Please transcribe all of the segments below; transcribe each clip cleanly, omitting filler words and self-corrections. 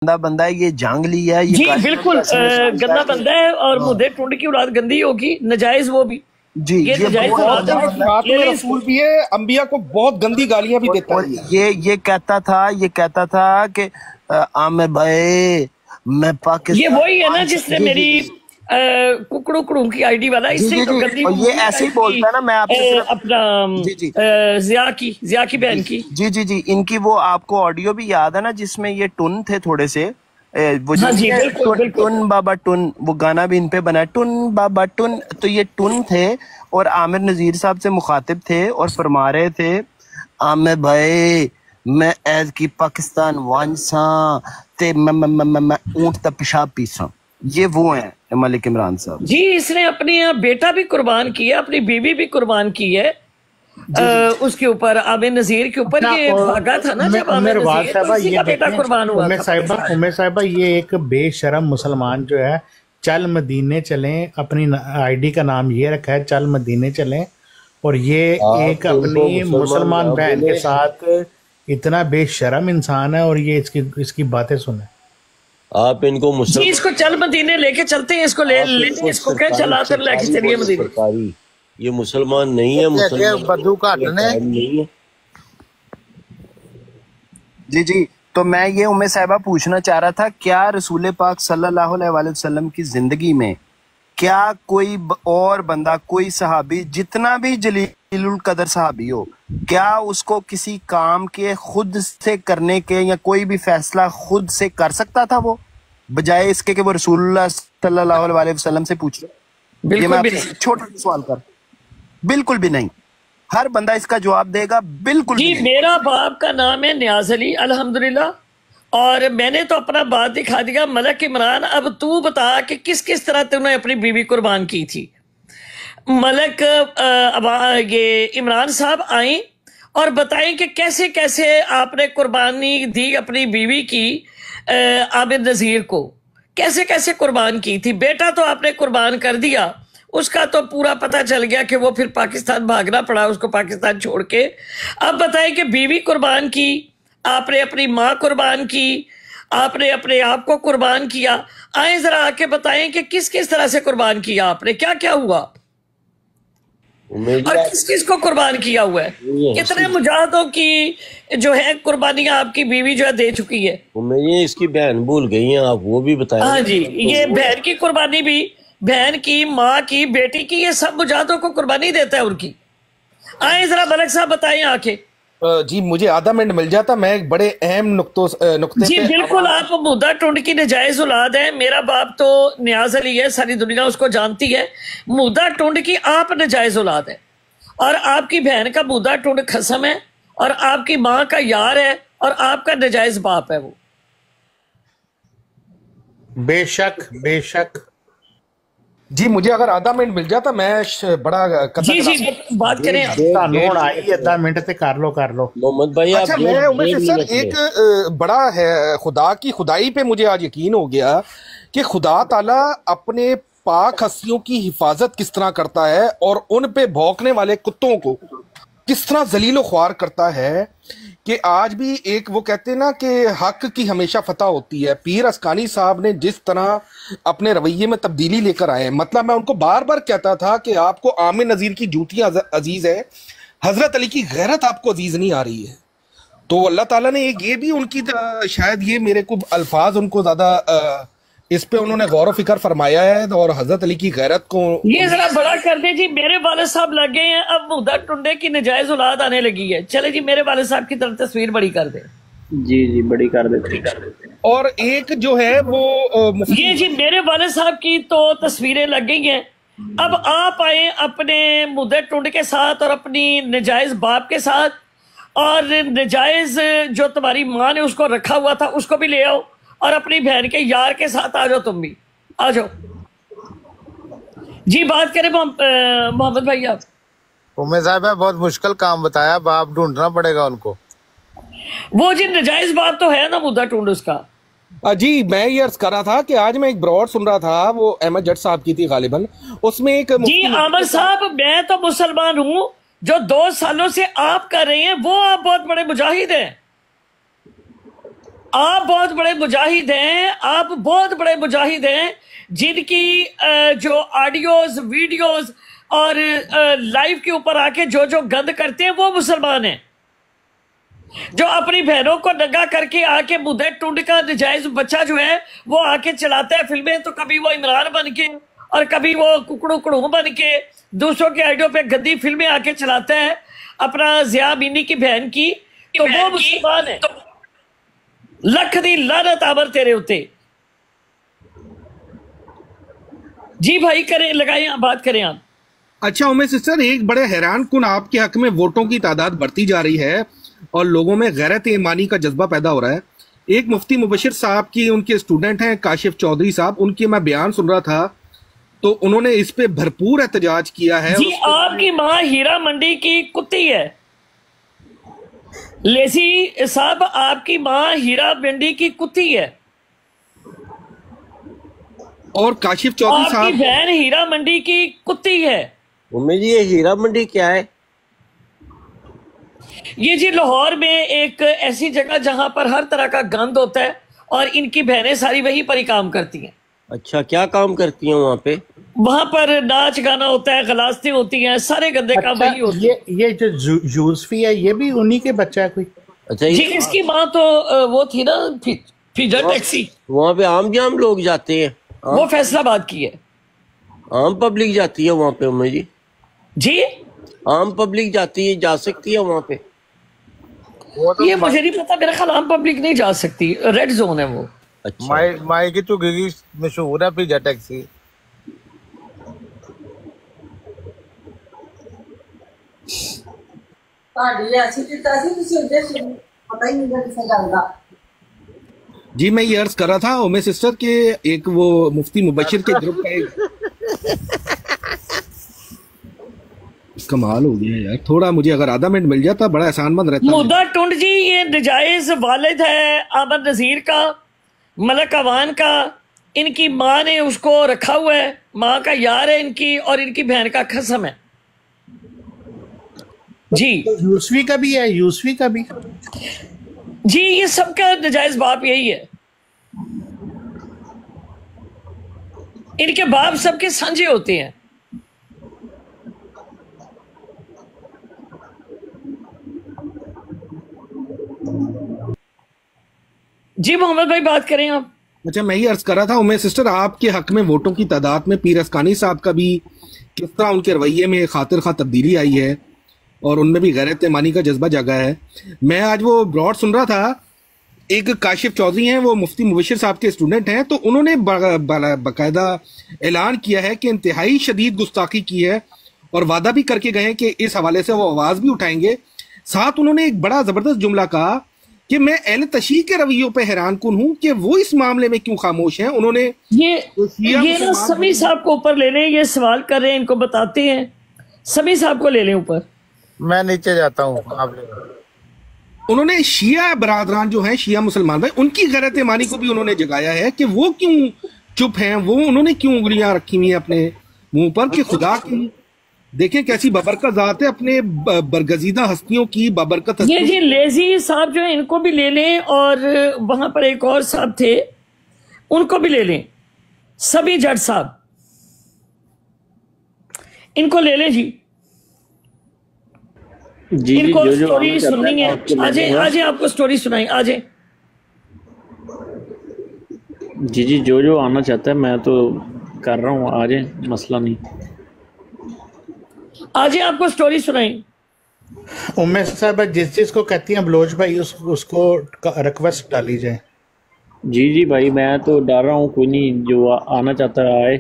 गंदा बंदा है, ये जांगली है, ये जी बिल्कुल गंदा बंदा है और मुद्दे टूंड की औलाद गंदी होगी, नजायज वो भी। जी ये नजायज रसूल भी है, अंबिया को बहुत गंदी गालियां भी देता है। ये कहता था कि आमिर भाई मैं पाकिस्तान, ये वही है ना जिसने मेरी कुकड़ू की आईडी वाला, इससे तो गंदी ये ऐसे ही बोलता है ना। मैं आपसे अपना जिया की बहन की जी इनकी वो आपको ऑडियो भी याद है ना जिसमें ये टुन थे थोड़े से, वो हाँ जी, बिल्कुल। टुन बाबा टुन, वो गाना भी इन पे बना है, टुन बाबा टुन। तो ये टुन थे और आमिर नजीर साहब से मुखातिब थे और फरमा रहे थे, आमिर भाई मैं ऐज की पाकिस्तान वांसा ते मैं ऊंट ता पेशाब पीसा। ये वो हैं मलिक इमरान साहब जी। इसने अपनी बेटा भी कुर्बान किया, अपनी बीवी भी कुर्बान की है उसके ऊपर, आमिर नजीर के ऊपर। ये भागा था ना जब आमिर नजीर, तो इसी का बेटा कुर्बान हुआ था। उमेर साहिबा ये एक बेशरम मुसलमान जो है, चल मदीने चलें, अपनी आईडी का नाम ये रखा है चल मदीने चलें, और ये एक अपनी मुसलमान बहन के साथ इतना बेशरम इंसान है, और ये इसकी बातें सुने। आप इनको मुसलमान, इसको चल मदीने लेके चलते हैं, इसको इसको क्या चला कर लेके चलिए मदीने। ये मुसलमान नहीं है, बद्दू काटने नहीं है। जी तो मैं ये उम्मे साहिबा पूछना चाह रहा था, क्या रसूल पाक सल्लल्लाहु अलैहि वसल्लम की जिंदगी में क्या कोई और बंदा, कोई सहाबी, जितना भी जलीलुल कदर सहाबी हो, क्या उसको किसी काम के खुद से करने के या कोई भी फैसला खुद से कर सकता था वो, बजाय इसके कि वो रसूलुल्लाह सल्लल्लाहु अलैहि वसल्लम से पूछ लो? ये मैं छोटा सवाल कर, बिल्कुल भी नहीं। हर बंदा इसका जवाब देगा बिल्कुल जी। मेरा बाप का नाम है नियाज अली अल्हम्दुलिल्लाह, और मैंने तो अपना बात दिखा दिया। मलक इमरान, अब तू बता कि किस किस तरह तूने अपनी बीवी कुर्बान की थी। मलक ये इमरान साहब आए और बताएं कि कैसे कैसे आपने कुर्बानी दी अपनी बीवी की, आमिर नजीर को कैसे कैसे कुर्बान की थी। बेटा तो आपने कुर्बान कर दिया, उसका तो पूरा पता चल गया कि वो फिर पाकिस्तान भागना पड़ा उसको, पाकिस्तान छोड़ के। अब बताएं कि बीवी कुर्बान की, आपने अपनी माँ कुर्बान की, आपने अपने आप को कुर्बान किया। आए जरा आके बताएं कि किस किस तरह से कुर्बान किया आपने, क्या क्या हुआ और किस किस को कुर्बान किया हुआ है, कितने मुजाहिदों की जो है कुर्बानियां आपकी बीवी जो है दे चुकी है। ये इसकी बहन भूल गई हैं, आप वो भी बताएं। हाँ जी, ये बहन की कुर्बानी भी, बहन की, माँ की, बेटी की, ये सब मुजाहिदों को कुर्बानी देता है उनकी। आए जरा मलक साहब बताएं आके। जी मुझे आधा मिनट मिल जाता, मैं एक बड़े अहम नुक्ते जी बिल्कुल। आप मुद्दा टुंड की नजायज औलाद है। मेरा बाप तो नियाज अली है, सारी दुनिया उसको जानती है। मुद्दा टुंड की आप नजायज औलाद है, और आपकी बहन का मुद्दा टुंड खसम है, और आपकी माँ का यार है, और आपका नजायज बाप है वो। बेशक बेशक। जी मुझे अगर आधा मिनट मिल जाता, मैं बड़ा जी बात करें। आधा मिनट से कर लो मोहम्मद भाई। अच्छा, मैं उमेर सर एक बड़ा है, खुदा की खुदाई पे मुझे आज यकीन हो गया कि खुदा ताला अपने पाक हस्तियों की हिफाजत किस तरह करता है और उन पे भौंकने वाले कुत्तों को किस तरह जलीलो ख्वार करता है, कि आज भी एक वो कहते हैं ना कि हक की हमेशा फतह होती है। पीर अस्कानी साहब ने जिस तरह अपने रवैये में तब्दीली लेकर आए, मतलब मैं उनको बार बार कहता था कि आपको आमिर नज़ीर की जूतियाँ अजीज़ है, हज़रत अली की गैरत आपको अजीज़ नहीं आ रही है। तो अल्लाह ताला ने एक ये भी उनकी शायद ये मेरे को अल्फाज उनको ज़्यादा इस पे उन्होंने गौर फिक्र फरमाया है, और हजरत अली की गैरत को ये जरा बड़ा कर दे जी। मेरे वाले साहब लग गए हैं, अब मुद्दा टुंडे की नजायज औलाद आने लगी है। चले जी मेरे वाले साहब की तरफ तस्वीर बड़ी कर दे। जी बड़ी कर देते। और एक जो है वो ये जी मेरे वाले साहब की तो तस्वीरें लग गई हैं। अब आप आए अपने मुद्दे टुंड के साथ और अपनी नजायज बाप के साथ, और नजायज जो तुम्हारी माँ ने उसको रखा हुआ था उसको भी ले आओ, और अपनी बहन के यार के साथ आ जाओ, तुम भी आ जाओ। जी बात करें मोहम्मद भाई। आप उम्मे साहब बहुत मुश्किल काम बताया, बाप ढूंढना पड़ेगा उनको। वो जी नजायज बाप तो है ना मुद्दा टूंड उसका। जी मैं ये अर्ज कर रहा था कि आज मैं एक ब्रॉड सुन रहा था, वो अहमद जट साहब की थी गालिबन, उसमें एक जी आमिर साहब, मैं तो मुसलमान हूँ, जो 2 सालों से आप कर रहे हैं वो आप बहुत बड़े मुजाहिद हैं। आप बहुत बड़े मुजाहिद हैं, आप बहुत बड़े मुजाहिद हैं, जिनकी जो ऑडियोज वीडियोज और लाइव के ऊपर आके जो जो गंद करते हैं वो मुसलमान हैं। जो अपनी बहनों को नंगा करके आके मुद्दे टूंड का नजायज बच्चा जो है वो आके चलाता है फिल्में, तो कभी वो इमरान बन के और कभी वो कुकड़ू कड़ू बन के दूसरों के आइडियो पे गंदी फिल्में आके चलाता है अपना जिया बीनी की बहन की, तो वो मुसलमान है। लख दी लानत आवर तेरे उत्ते। जी भाई करें, लगाएं, बात करें आप। अच्छा उमेश सिस्टर, एक बड़े हैरान कुन आपके हक में वोटों की तादाद बढ़ती जा रही है और लोगों में गैरत ईमानी का जज्बा पैदा हो रहा है। एक मुफ्ती मुबशिर साहब की उनके स्टूडेंट हैं काशिफ चौधरी साहब, उनकी मैं बयान सुन रहा था तो उन्होंने इस पे भरपूर एहतजाज किया है। जी आपकी माँ हीरा मंडी की कुत्ती है। लेसी साहब आपकी माँ हीरा मंडी की कुत्ती है और काशिफ चौधरी आपकी साहब बहन हीरा मंडी की कुत्ती है। उम्मीद ये हीरा मंडी क्या है? ये जी लाहौर में एक ऐसी जगह जहां पर हर तरह का गंद होता है और इनकी बहनें सारी वहीं पर ही काम करती हैं। अच्छा, क्या काम करती हैं वहाँ पे? वहां पर नाच गाना होता है, गलास्तें होती हैं, सारे गंदे काम वही होते हैं। ये जो यूसफी है ये भी उन्हीं के बच्चा है कोई? अच्छा जी इसकी माँ तो वो थी ना फिजा टैक्सी, वहाँ पे आम जाम लोग जाते हैं? वो फैसलाबाद की है। आम पब्लिक जाती है वहाँ पे उम्मीद जी? जी आम पब्लिक जाती है, जा सकती है वहाँ पे? तो ये मुझे नहीं पता, मेरा ख्याल आम पब्लिक नहीं जा सकती, रेड जोन है वो। अच्छा, माई की चुकी मशहूर है पिज्जा टैक्सी। जी मैं ये अर्ज कर रहा था उमेश सिस्टर के एक वो मुफ्ती मुबशिर के ग्रुप का एक कमाल हो गया यार। थोड़ा मुझे अगर आधा मिनट मिल जाता बड़ा एहसानमंद रहता। मुद्दा टुंड जी ये नजायज वालिद है अहमद नजीर का, मलक अवान का। इनकी माँ ने उसको रखा हुआ है, माँ का यार है इनकी और इनकी बहन का खसम है जी। यूसफी का भी है, यूसफी का भी जी, ये सबका नजायज बाप यही है। इनके बाप सबके सांझे होते हैं। जी मोहम्मद भाई बात करें आप। अच्छा मैं ये अर्ज कर रहा था उमेश सिस्टर, आपके हक में वोटों की तादाद में पीर अस्कानी साहब का भी किस तरह उनके रवैये में खातिर खा तब्दीली आई है और उनमें भी गैरत ईमानी का जज्बा जागा है। मैं आज वो ब्रॉड सुन रहा था, एक काशिफ चौधरी हैं, वो मुफ्ती मुबशिर साहब के स्टूडेंट हैं, तो उन्होंने बाकायदा ऐलान किया है कि इंतहाई शदीद गुस्ताखी की है और वादा भी करके गए हैं कि इस हवाले से वो आवाज भी उठाएंगे। साथ उन्होंने एक बड़ा जबरदस्त जुमला कहा कि मैं अहले तशरीह के रवैयों पे हैरान कुन हूं कि वो इस मामले में क्यों खामोश हैं। उन्होंने ये ना समी साहब को ऊपर ले लें, ये सवाल कर रहे हैं, इनको बताते हैं। समी साहब को ले लें ऊपर, मैं नीचे जाता हूँ आप। उन्होंने शिया बरादरान जो हैं, शिया मुसलमान भाई, उनकी गैरत ईमानी को भी उन्होंने जगाया है कि वो क्यों चुप हैं, वो उन्होंने क्यों उंगलियां रखी हुई हैं अपने मुंह पर कि खुदा की देखें कैसी बाबरकत जात है अपने बरगजीदा हस्तियों की बाबरकत। ये जी लेजी साहब जो है इनको भी ले लें और वहां पर एक और साहब थे उनको भी ले लें, सभी जज साहब इनको ले लें जी। इनको स्टोरी सुननी है, आज आपको स्टोरी सुनाई आज। जी जो आना चाहता है मैं तो कर रहा हूँ, आज मसला नहीं। आज आपको स्टोरी सुनाई। उम्मे साहब जिस चीज को कहती हैं बलोच भाई उसको रिक्वेस्ट डाली जाए। जी भाई मैं तो डाल रहा हूँ, कोई नहीं जो आना चाहता है आए।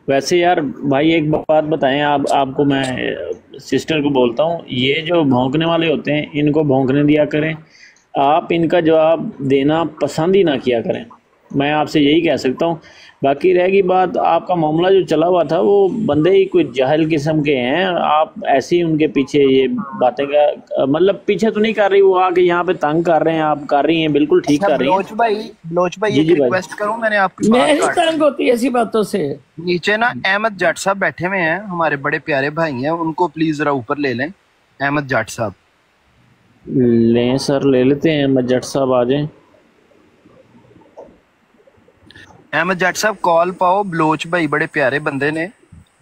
वैसे यार भाई एक बात बताएं आपको, मैं सिस्टर को बोलता हूँ, ये जो भौंकने वाले होते हैं इनको भौंकने दिया करें, आप इनका जवाब देना पसंद ही ना किया करें। मैं आपसे यही कह सकता हूँ। बाकी रहेगी बात आपका मामला जो चला हुआ था, वो बंदे ही कोई जाहिल किस्म के हैं, आप ऐसे ही उनके पीछे ये बातें का मतलब पीछे तो नहीं कर रही, वो आके यहाँ पे तंग कर रहे हैं, आप कर रही हैं, बिल्कुल ठीक कर रही हैं। बलोच भाई एक रिक्वेस्ट करूं, मैंने आपकी मैं तंग होती है ऐसी बातों से। नीचे ना अहमद जाट साहब बैठे हुए हैं, हमारे बड़े प्यारे भाई हैं, उनको प्लीज जरा ऊपर ले लें। अहमद जाट साहब लें सर, ले लेते हैं अहमद जाट साहब, आ जाएं। अहमद जट साहब कॉल पाओ, बलोच भाई बड़े प्यारे बंदे ने,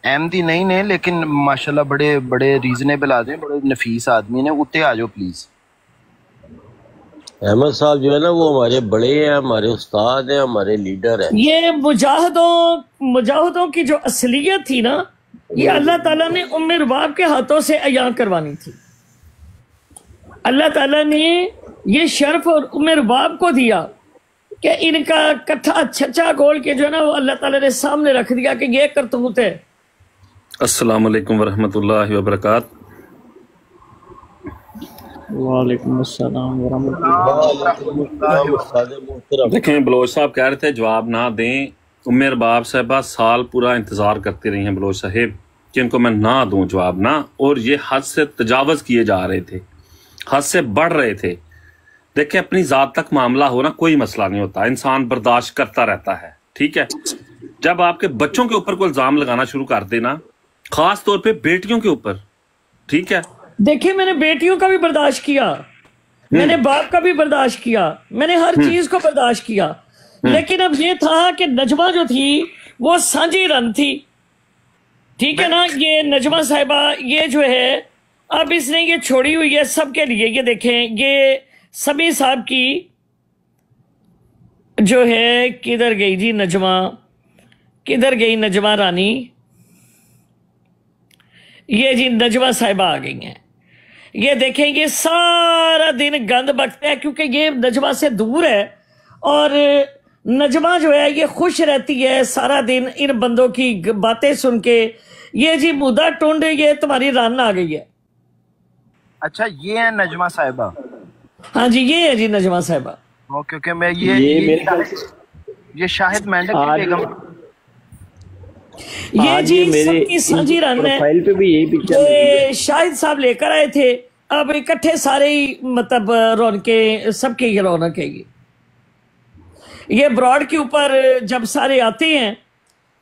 अहमदी नहीं ने लेकिन माशाल्लाह बड़े बड़े रीजनेबल आदमी, बड़े नफीस आदमी ने, उत्ते आ जाओ प्लीज। अहमद साहब जो है ना वो हमारे बड़े हैं, हमारे उस्ताद हैं, हमारे लीडर हैं। ये मुजाहिदों की जो असलियत थी ना, ये अल्लाह ताला ने उम्मे रुबाब के हाथों से अया करवानी थी। अल्लाह ताला ने ये शर्फ और उम्मे रुबाब को दिया कि इनका कट्ठा छच्चा गोल के जो है ना वो अल्लाह ताला ने सामने रख दिया कि ये करतूत है। अस्सलाम वालेकुम वरहमतुल्लाहि वबरकातुहू। वालेकुम अस्सलाम वरहमतुल्लाह। देखें, बलोच साहब कह रहे थे जवाब ना दें। उम्मे रुबाब साहबा साल पूरा इंतजार करती रही हैं बलोच साहेब कि इनको मैं ना दूं जवाब ना, और ये हद से तजावज किए जा रहे थे, हद से बढ़ रहे थे। देखिए, अपनी जात तक मामला हो ना, कोई मसला नहीं होता, इंसान बर्दाश्त करता रहता है, ठीक है। जब आपके बच्चों के ऊपर कोई इल्जाम लगाना शुरू कर देना, खास तौर पे बेटियों के ऊपर, ठीक है। देखिए, मैंने बेटियों का भी बर्दाश्त किया, मैंने बाप का भी बर्दाश्त किया, मैंने हर चीज को बर्दाश्त किया, लेकिन अब ये था कि नजमा जो थी वो सांझी रन थी, ठीक है ना। ये नजमा साहिबा ये जो है अब इसने ये छोड़ी हुई है सबके लिए। ये देखें, ये समी साहब की जो है, किधर गई जी नजमा, किधर गई नजमा रानी, ये जी नजमा साहिबा आ गई हैं। ये देखें, ये सारा दिन गंद बकता है क्योंकि ये नजमा से दूर है, और नजमा जो है ये खुश रहती है सारा दिन इन बंदों की बातें सुन के। ये जी मुद्दा टुंड, ये तुम्हारी रान आ गई है। अच्छा, ये है नजमा साहिबा? हाँ जी, ये है जी नजमा साहिबा। क्योंकि मैं ये शाहिद मेंढक की बेगम, ये जी सबकी साझी रन है। प्रोफाइल पे भी यही पिक्चर शाहिद साहब लेकर आए थे, अब इकट्ठे सारे ही मतलब रौनकें सबके ये रौनक है। ये ब्रॉड के ऊपर जब सारे आते हैं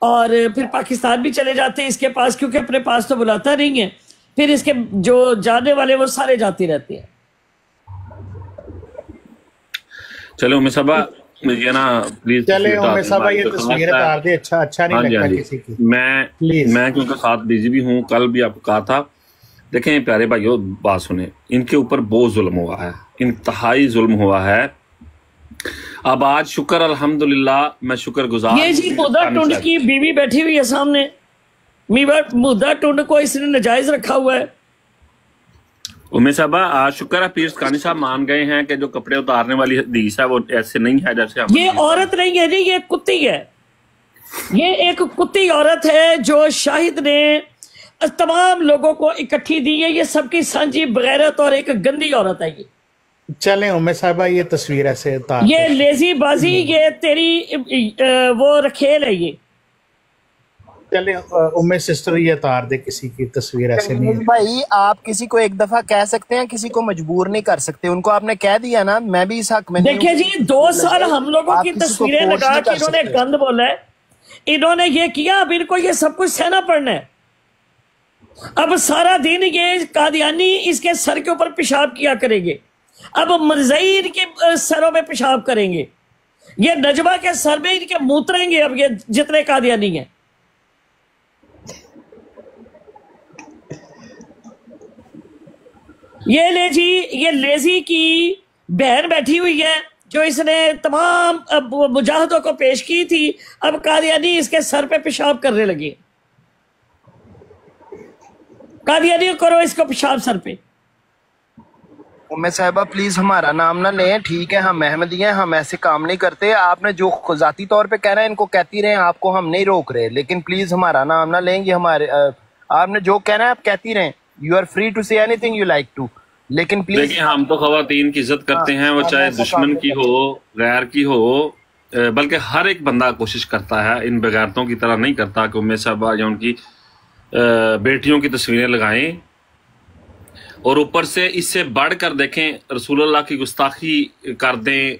और फिर पाकिस्तान भी चले जाते हैं इसके पास, क्योंकि अपने पास तो बुलाता नहीं है, फिर इसके जो जाने वाले वो सारे जाते रहते हैं। चलो उम्मे साहबा, ये ना प्लीज चले उम्मे साहबा, ये तस्वीरें तार दे, अच्छा नहीं लगता किसी की। मैं क्योंकि साथ बिजी भी हूँ, कल भी आपको कहा था। देखें प्यारे भाइयों, बात सुने, इनके ऊपर बहुत जुल्म हुआ है, इंतहाई जुल्म हुआ है। अब आज शुक्र अल्हम्दुलिल्लाह, मैं शुक्रगुजार। ये जी मुद्दा टुंड की बीवी बैठी हुई है सामने, मुद्दा टुंड को इसने नजायज रखा हुआ है। उम्मे साहबा, आज शुक्र है पीर कानी साहब मान गए हैं कि जो कपड़े उतारने वाली हदीस है वो ऐसे नहीं है जैसे हम। ये औरत नहीं है जी, ये कुत्ती है। ये एक कुत्ती औरत है जो शाहिद ने तमाम लोगों को इकट्ठी दी है। ये सबकी सांझी बगैरत और एक गंदी औरत है ये। चलें उम्मे साहबा, ये तस्वीर ऐसे उतार, ये लेजी बाजी, ये तेरी वो रखेल है ये। चले उम्मे सिस्टर, ये उतार दे, किसी की तस्वीर ऐसे नहीं है। भाई आप किसी को एक दफा कह सकते हैं, किसी को मजबूर नहीं कर सकते। उनको आपने कह दिया ना, मैं भी इस हक में। देखिए जी, 2 साल हम लोगों की तस्वीरें लगा के इन्होंने गंद बोला है, इन्होंने ये किया, अब इनको ये सब कुछ सहना पड़ना है। अब सारा दिन ये कादियानी इसके सर के ऊपर पेशाब किया करेंगे, अब मरज़ई इनके सरों में पेशाब करेंगे, ये नजमा के सर में इनके मूत्रेंगे अब ये जितने कादियानी हैं। ये ले जी, ये लेजी की बहन बैठी हुई है जो इसने तमाम मुजाहिदों को पेश की थी, अब कादियानी इसके सर पे पेशाब करने लगे। कादियानी करो इसको पेशाब सर पे। उम्मे साहिबा प्लीज हमारा नाम ना लें, ठीक है, हम अहमदी हैं, हम ऐसे काम नहीं करते। आपने जो जाती तौर पे कहना है इनको कहती रहे, आपको हम नहीं रोक रहे, लेकिन प्लीज हमारा नाम ना लें। ये हमारे आपने जो कहना है आप कहती रहें, you are free to say anything you like to, लेकिन प्लीज। देखिए, हम तो खवातीन की इज्जत करते हैं, वो चाहे दुश्मन की हो, गैर की हो, बल्कि हर एक बंदा कोशिश करता है, इन बेगैरतों की तरह नहीं करता कि उम्मे साहबा या उनकी बेटियों की तस्वीरें लगाएं और ऊपर से इससे बढ़कर देखें रसूलुल्लाह की गुस्ताखी कर दें,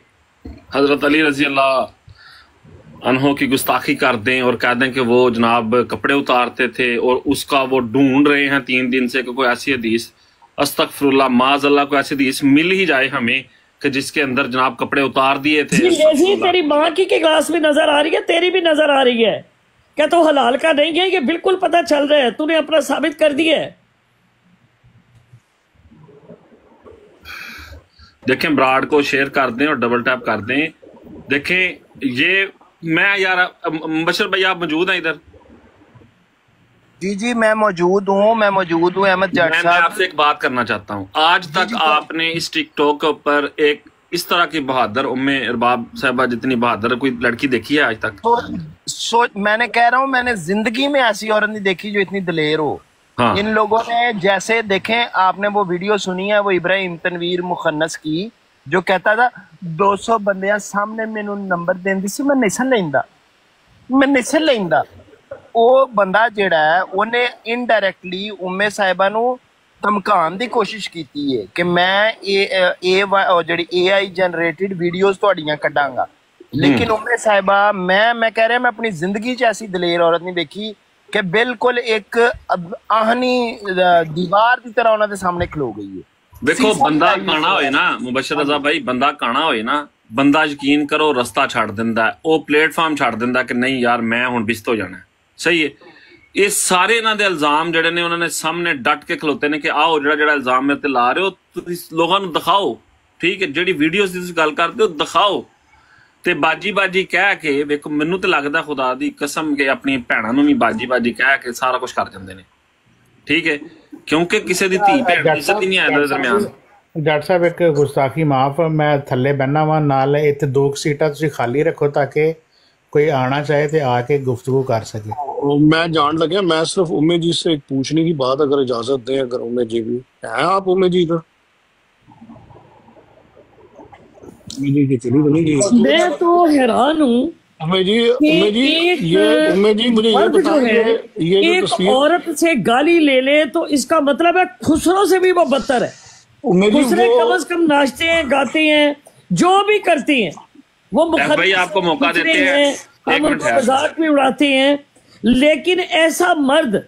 हजरत अली रजी अल्लाह अन्हो की गुस्ताखी कर दें और कह दें कि वो जनाब कपड़े उतारते थे, और उसका वो ढूंढ रहे हैं 3 दिन से कि कोई ऐसी हदीस, अस्तगफिरुल्लाह माज़अल्लाह, कोई ऐसी हदीस मिल ही जाए हमें कि जिसके अंदर जनाब कपड़े उतार दिए थे। तेरी माँ की क्लास में नजर आ रही है, तेरी भी नजर आ रही है। क्या तो हलाल का नहीं है? ये बिल्कुल पता चल रहा है, तूने अपना साबित कर दिया है। देखें, ब्राड को शेयर कर दें और डबल टैप कर दें। देखें ये मैं यार, मुबशर भाई आप मौजूद हैं इधर? जी मैं मौजूद हूँ, अहमद जट साहब। मैं आपसे एक बात करना चाहता हूँ। आज तक आपने इस टिकटॉक पर एक इस तरह की बहादुर उम्मे अरबाब साहबा जितनी बहादुर कोई लड़की देखी है आज तक? मैंने कह रहा हूँ, मैंने जिंदगी में ऐसी औरत नहीं देखी जो इतनी दलेर हो। हाँ। इन लोगों ने जैसे देखें, आपने वो वीडियो सुनी है वो इब्राहिम तनवीर मुखन्नस की, जो कहता था 200 बंदियां सामने मैनू नंबर देंदी सी, मैं नहीं लेंदा। वो बंदा जिहड़ा है उन्हें इनडायरेक्टली उम्मे साहिबा नू धमकाने की कोशिश की है कि मैं जिहड़ी AI जनरेटेड वीडियोस तुहाड़ियां कड्डांगा। लेकिन उम्मे साहिबा मैं कह रहा, मैं अपनी जिंदगी च ऐसी दलेर औरत नहीं देखी कि बिल्कुल एक आहनी दीवार की तरह उन्होंने सामने खलो गई है। देखो, बंदा काना होए ना मुबशर रजा भाई, बंदा काना होए ना, बंदा यकीन करो रस्ता छड़ दिंदा है, वो प्लेटफॉर्म छड़ दिंदा कि नहीं यार मैं हुण बिस्त हो जाना है। सही है। ये सारे इन्हां दे इल्जाम जिहड़े ने उन्होंने सामने डट के खलोते ने कि आओ जिहड़ा इल्जाम मेरे ते ला रहे हो तुसीं लोगां नूं दिखाओ, ठीक है, जिहड़ी वीडियोस दी तुसीं गल करदे हो दिखाओ। ते बाजी कह के वेखो, मैनू तो लगता खुदा दी कसम के अपनी भैणां नूं भी बाजी कह के सारा कुछ कर जांदे ने, ठीक है, क्योंकि किसी दी धी भैण दी इज्जत ही नहीं आंदा दरमियान। डॉक्टर साहब एक गुस्ताखी माफ, मैं थल्ले बहना वा नाल इत्थे 2 सीटां तुसीं खाली रखो ताकि कोई आना चाहे तो आके गुफ्तगू कर सके। मैं जान लगे, मैं सिर्फ उम्मे जी से एक पूछने की बात, अगर इजाजत दें, अगर उम्मे जी भी है, आप उम्मे जी इधर? मैं तो हैरान हूँ उम्मे जी मुझे ये बताइए, ये जो तस्वीर औरत से गाली ले ले तो इसका मतलब है खुसरो से भी वो बदतर है। खुसरे कम से कम नाचते हैं, गाते हैं, जो भी करती हैं वो भाई आपको मौका देते हैं, हम उनको मजाक भी उड़ाते हैं। लेकिन ऐसा मर्द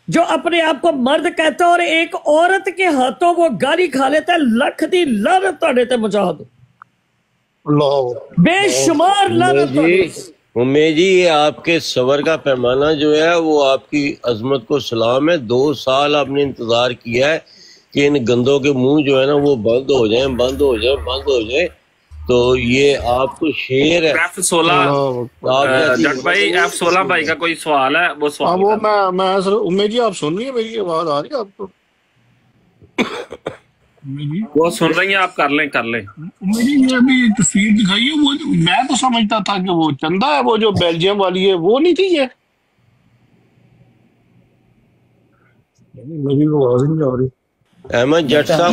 जो अपने आप को मर्द कहता है और एक औरत के हाथों वो गाली खा लेता है, लख दी लानत तुहाडे ते मुजाहिद, बेशुमार लानत। उम्मे जी, आपके सबर का पैमाना जो है वो आपकी अजमत को सलाम है। 2 साल आपने इंतजार किया है कि इन गंदों के मुंह जो है ना वो बंद हो जाए, तो ये आपको शेर है। F16 जट भाई, F16 भाई का कोई सवाल है? वो सवाल वो मैं सर, उम्मे जी आप सुन रही है, मेरी आवाज आ रही है आपको? वो सुन रही है, आप कर लें। उम्मे जी ये अभी तस्वीर दिखाई है, वो मैं तो समझता था कि वो चंदा है, वो जो बेल्जियम वाली है, वो नहीं थी ये? मेरी आवाज नहीं आ रही। अहमद जट साहब